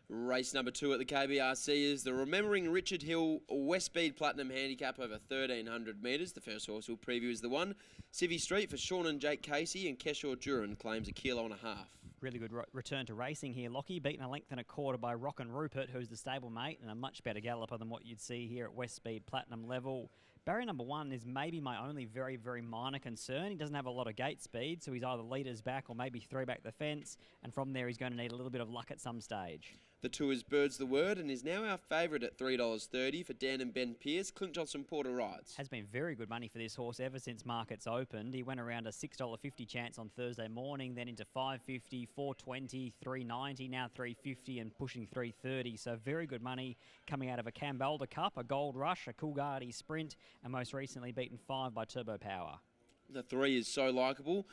Race number 2 at the KBRC is the Remembering Richard Hill West Speed Platinum Handicap over 1,300 metres. The first horse we'll preview is the one, Civvy Street, for Sean and Jake Casey, and Keshaw Duran claims 1.5 kilos. Really good return to racing here, Lockie. Beaten a length and a quarter by Rockin' Rupert, who's the stablemate, and a much better galloper than what you'd see here at West Speed Platinum level. Barrier number 1 is maybe my only very, very minor concern. He doesn't have a lot of gate speed, so he's either leaders back or maybe 3 back the fence, and from there he's going to need a little bit of luck at some stage. The 2 is Bird's the Word and is now our favourite at $3.30 for Dan and Ben Pearce. Clint Johnston-Porter rides. Has been very good money for this horse ever since markets opened. He went around a $6.50 chance on Thursday morning, then into $5.50, $4.20, $3.90, now $3.50 and pushing $3.30. So very good money coming out of a Cambalda Cup, a Gold Rush, a Coolgardie Sprint, and most recently beaten 5 by Turbo Power. The 3 is So Likeable.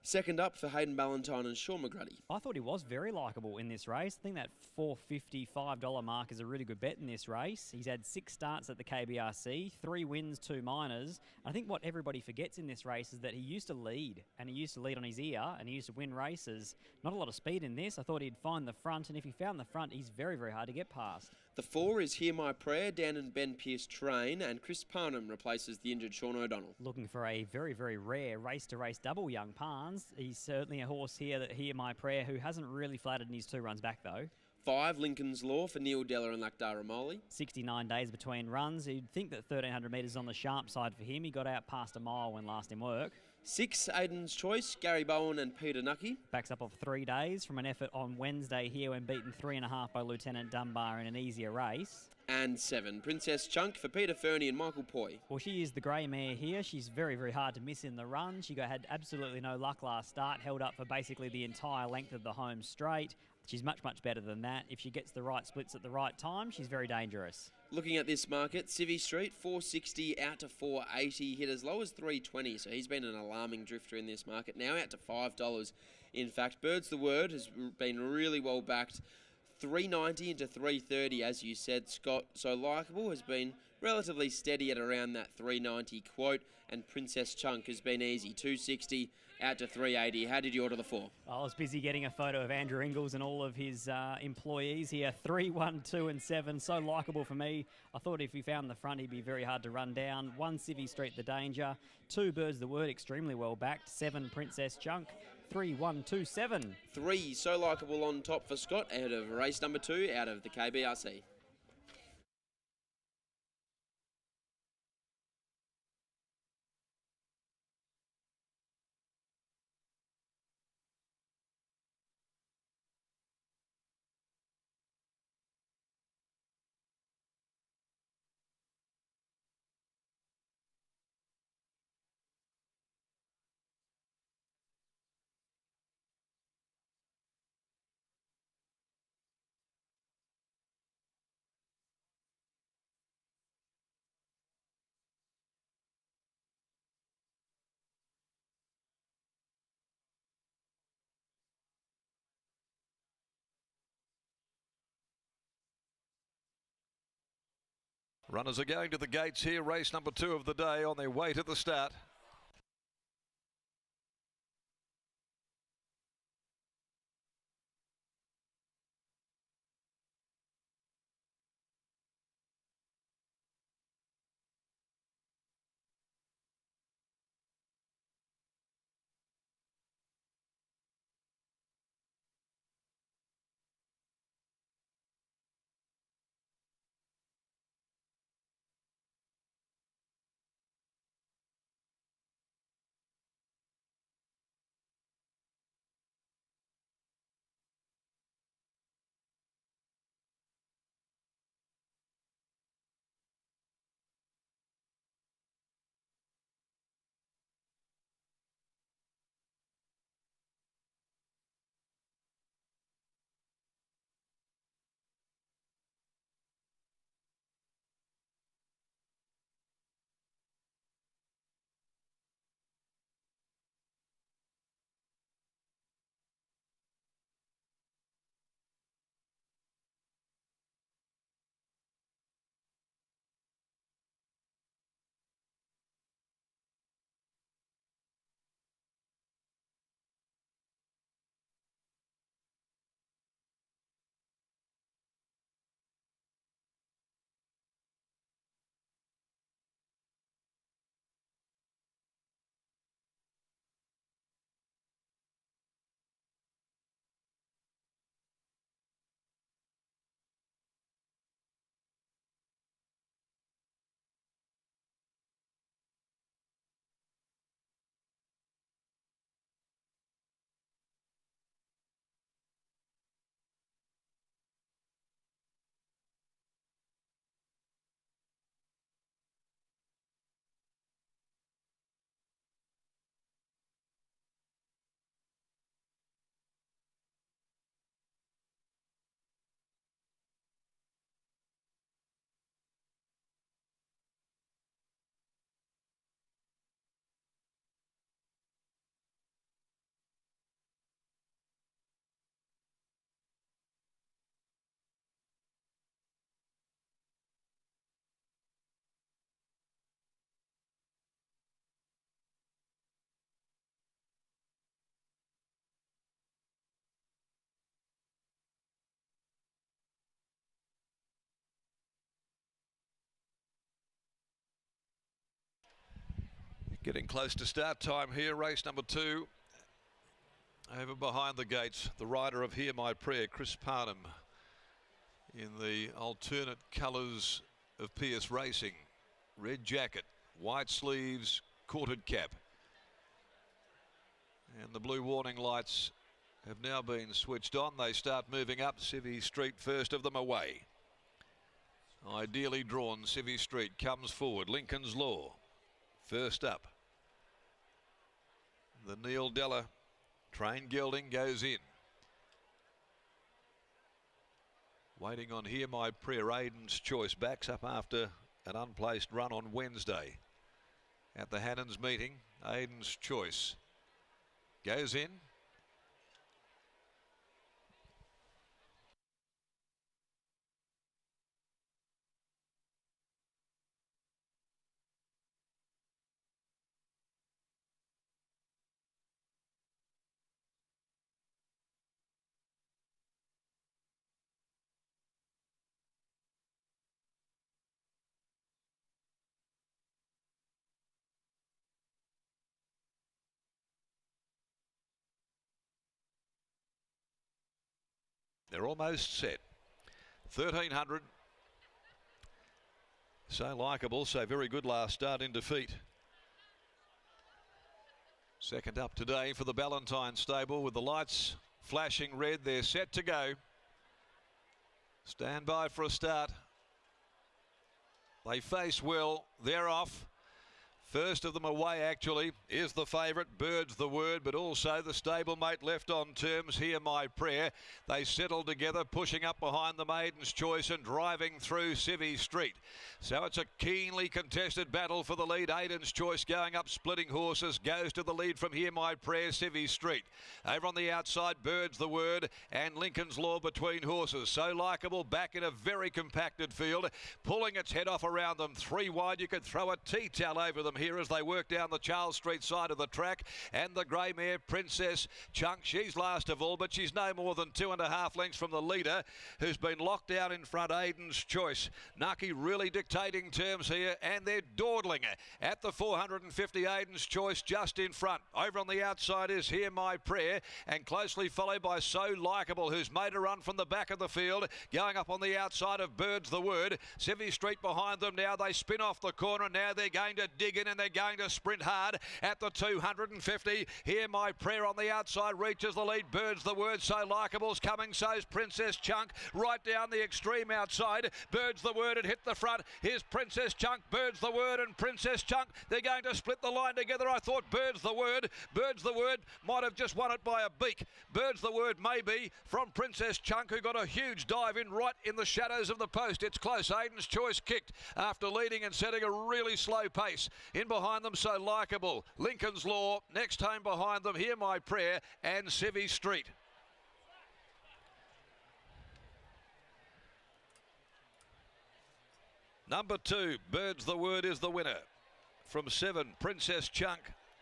Second up for Hayden Ballantyne and Sean McGrady. I thought he was very likeable in this race. I think that $4.50, $5 mark is a really good bet in this race. He's had 6 starts at the KBRC, 3 wins, 2 minors. I think what everybody forgets in this race is that he used to lead, and he used to lead on his ear, and he used to win races. Not a lot of speed in this. I thought he'd find the front, and if he found the front, he's very, very hard to get past. The 4 is Hear My Prayer. Dan and Ben Pearce train, and Chris Parnham replaces the injured Sean O'Donnell. Looking for a very, very rare race-to-race double, young Parnes. He's certainly a horse here that Hear My Prayer, who hasn't really flattered in his 2 runs back, though. 5, Lincoln's Law for Neil Deller and Lakdar Ramoli. 69 days between runs. You'd think that 1,300 metres on the sharp side for him. He got out past a mile when last in work. 6, Aiden's Choice, Gary Bowen and Peter Nucky. Backs up of 3 days from an effort on Wednesday here when beaten 3.5 by Lieutenant Dunbar in an easier race. And 7, Princess Chunk for Peter Fernie and Michael Poy. Well, she is the grey mare here. She's very, very hard to miss in the run. She had absolutely no luck last start, held up for basically the entire length of the home straight. She's much, much better than that. If she gets the right splits at the right time, she's very dangerous. Looking at this market, Civvy Street, $4.60 out to $4.80, hit as low as $3.20, so he's been an alarming drifter in this market, now out to $5. In fact, Bird's the Word has been really well backed, $3.90 into $3.30, as you said, Scott. So Likeable has been relatively steady at around that $3.90 quote, and Princess Chunk has been easy, $2.60 out to $3.80. How did you order the 4? I was busy getting a photo of Andrew Ingles and all of his employees here. 3, 1, 2 and 7, so likeable for me. I thought if he found the front, he'd be very hard to run down. 1, Civvy Street, the danger. 2, Bird's the Word, extremely well backed. 7, Princess Chunk. 3, 1, 2, 7. 3, so likeable on top for Scott, ahead of race number 2 out of the KBRC. Runners are going to the gates here, race number 2 of the day, on their way to the start. Getting close to start time here. Race number 2. Over behind the gates, the rider of Hear My Prayer, Chris Parnham, in the alternate colours of Pearce Racing. Red jacket, white sleeves, quartered cap. And the blue warning lights have now been switched on. They start moving up. Civvy Street, first of them away. Ideally drawn, Civvy Street comes forward. Lincoln's Law, first up. The Neil Della train gelding goes in. Waiting on Hear My Prayer, Aiden's Choice backs up after an unplaced run on Wednesday at the Hannons meeting. Aiden's Choice goes in. They're almost set. 1300. So likeable, so very good last start in defeat. Second up today for the Ballantine stable with the lights flashing red. They're set to go. Stand by for a start. They face well. They're off. First of them away, actually, is the favourite, Bird's the Word, but also the stablemate left on terms, Hear My Prayer. They settle together, pushing up behind the Maiden's Choice and driving through Civvy Street. So it's a keenly contested battle for the lead. Aiden's Choice going up, splitting horses, goes to the lead from Hear My Prayer, Civvy Street. Over on the outside, Bird's the Word and Lincoln's Law between horses. So likeable, back in a very compacted field, pulling its head off around them. 3 wide, you could throw a tea towel over them here as they work down the Charles Street side of the track. And the grey mare, Princess Chunk, she's last of all, but she's no more than 2.5 lengths from the leader, who's been locked down in front, Aiden's Choice. Nucky really dictating terms here, and they're dawdling at the 450. Aiden's Choice just in front. Over on the outside is Hear My Prayer, and closely followed by So Likeable, who's made a run from the back of the field, going up on the outside of Bird's the Word. Civvy Street behind them now. They spin off the corner. Now they're going to dig in, and they're going to sprint hard at the 250. Hear My Prayer on the outside reaches the lead. Bird's the Word, So Likeable's coming, so's Princess Chunk right down the extreme outside. Bird's the Word had hit the front. Here's Princess Chunk, Bird's the Word and Princess Chunk. They're going to split the line together. I thought Bird's the Word might have just won it by a beak. Bird's the Word maybe from Princess Chunk, who got a huge dive in right in the shadows of the post. It's close. Aiden's Choice kicked after leading and setting a really slow pace. In behind them, So Likeable. Lincoln's Law, next home behind them, Hear My Prayer and Civvy Street. Number 2, Bird's the Word is the winner. From 7, Princess Chunk.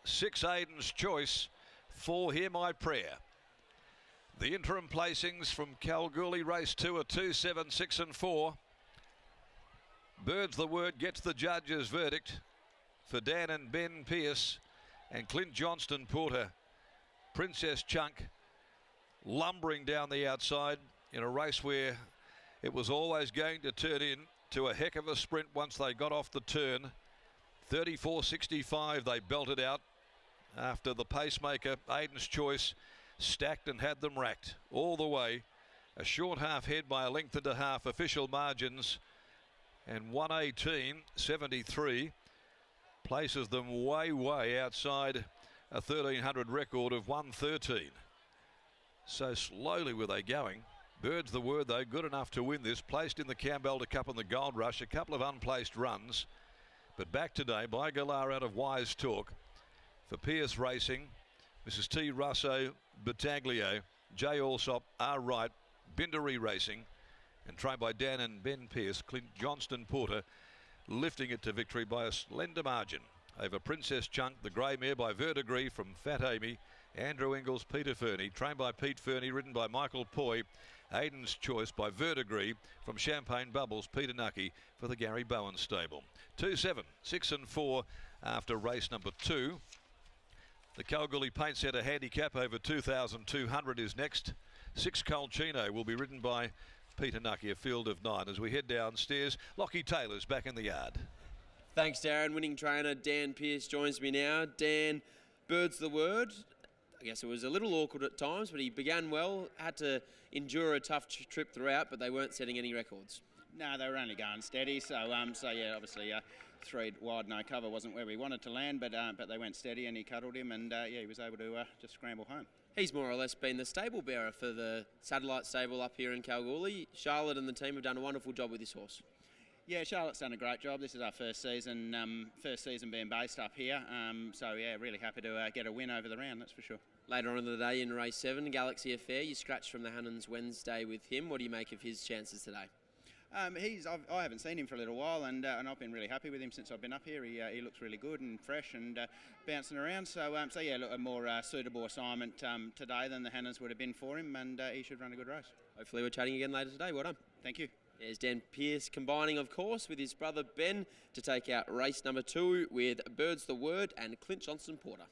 6, Aiden's Choice. 4, Hear My Prayer. The interim placings from Kalgoorlie race 2 are 2, 7, 6 and 4. Bird's the Word gets the judge's verdict for Dan Ben Pearce and Clint Johnston-Porter. Princess Chunk lumbering down the outside in a race where it was always going to turn in to a heck of a sprint once they got off the turn. 34.65 they belted out after the pacemaker, Aiden's Choice, stacked and had them racked all the way. A short half head by a length and a half official margins, and 118.73 places them way outside a 1300 record of 113. So slowly were they going. Bird's the Word, though, good enough to win this. Placed in the Campbell Cup and the Gold Rush. A couple of unplaced runs. But back today by Galar out of Wise Talk. For Pearce Racing, Mrs. T. Russo, Battaglio, J. Allsop, R. Wright, Bindery Racing, and trained by Dan Ben Pearce, Clint Johnston-Porter, lifting it to victory by a slender margin over Princess Chunk, the grey mare by Verdigris from Fat Amy, Andrew Ingles, Peter Fernie, trained by Pete Fernie, ridden by Michael Poy. Aiden's Choice by Verdigris from Champagne Bubbles, Peter Nucky for the Gary Bowen stable. 2, 7, 6 and 4 after race number 2. The Kalgoorlie Paint Centre Handicap over 2,200 is next. 6 Colchino will be ridden by Peter Nucky, a field of 9. As we head downstairs, Lockie Taylor's back in the yard. Thanks, Darren. Winning trainer Dan Pearce joins me now. Dan, bird's the word. I guess it was a little awkward at times, but he began well, had to endure a tough trip throughout, but they weren't setting any records. No, they were only going steady. So yeah, obviously 3 wide, no cover wasn't where we wanted to land, but they went steady and he cuddled him, and yeah, he was able to just scramble home. He's more or less been the stable bearer for the satellite stable up here in Kalgoorlie. Charlotte and the team have done a wonderful job with this horse. Yeah, Charlotte's done a great job. This is our first season being based up here. So yeah, really happy to get a win over the round, that's for sure. Later on in the day in race 7, Galaxy Affair, you scratched from the Hannons Wednesday with him. What do you make of his chances today? I haven't seen him for a little while, and I've been really happy with him since I've been up here. He looks really good and fresh and bouncing around. So yeah, look, a more suitable assignment today than the Hannons would have been for him, and he should run a good race. Hopefully we're chatting again later today. Well done. Thank you. There's Dan Pearce combining, of course, with his brother Ben to take out race number 2 with Bird's the Word and Clint Johnston-Porter.